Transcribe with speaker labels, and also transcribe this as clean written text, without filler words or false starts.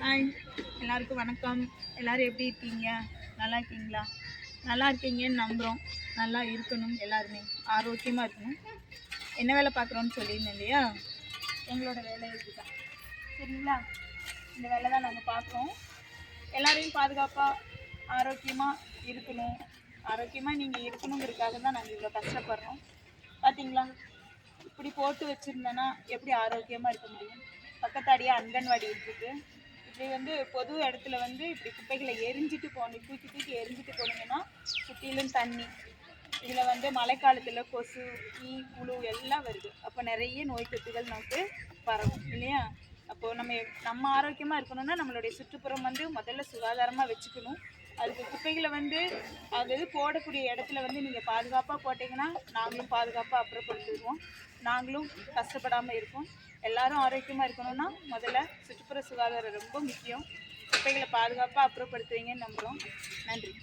Speaker 1: Hi, எல்லாருக்கும் வணக்கம். எல்லாரும் எப்படி இருக்கீங்க? நல்லா இருக்கீங்களா? நல்லா இருக்கீங்கன்னு நம்புகிறோம். நல்லா இருக்கணும், எல்லாருமே ஆரோக்கியமாக இருக்கணும். என்ன வேலை பார்க்குறோன்னு சொல்லியிருந்தேன் இல்லையா? எங்களோட வேலை இதுதான். சரிங்களா? இந்த வேலை தான் நாங்கள் பார்க்குறோம். எல்லாரையும் பாதுகாப்பாக ஆரோக்கியமாக இருக்கணும். ஆரோக்கியமாக நீங்கள் இருக்கணுங்கிறதுக்காக தான் நாங்கள் இவ்வளோ கஷ்டப்படுறோம். பார்த்தீங்களா? இப்படி போட்டு வச்சுருந்தேன்னா எப்படி ஆரோக்கியமாக இருக்க முடியும்? பக்கத்தாடியே அங்கன்வாடி இருக்குது. இப்படி பொது இடத்துல இப்படி குப்பைகளை எரிஞ்சிட்டு போகணும், தூக்கி தூக்கி எரிஞ்சிட்டு போனீங்கன்னா சுற்றிலும் தண்ணி. இதில் மழைக்காலத்தில் கொசு, ஈ, புழு எல்லாம் வருது. அப்போ நிறைய நோய் தொற்றுகள் நமக்கு பரவும் இல்லையா? அப்போது நம்ம ஆரோக்கியமாக இருக்கணும்னா நம்மளுடைய சுற்றுப்புறம் முதல்ல சுகாதாரமாக வச்சுக்கணும். அதுக்கு குப்பைகளை அது போடக்கூடிய இடத்துல நீங்கள் பாதுகாப்பாக போட்டிங்கன்னா நாங்களும் பாதுகாப்பாக அப்புறப்படுத்திடுவோம். நாங்களும் கஷ்டப்படாமல் இருப்போம். எல்லாரும் ஆரோக்கியமாக இருக்கணும்னா முதல்ல சுற்றுப்புற சுகாதாரம் ரொம்ப முக்கியம். குப்பைகளை பாதுகாப்பாக அப்புறப்படுத்துவீங்கன்னு நம்புகிறோம். நன்றி.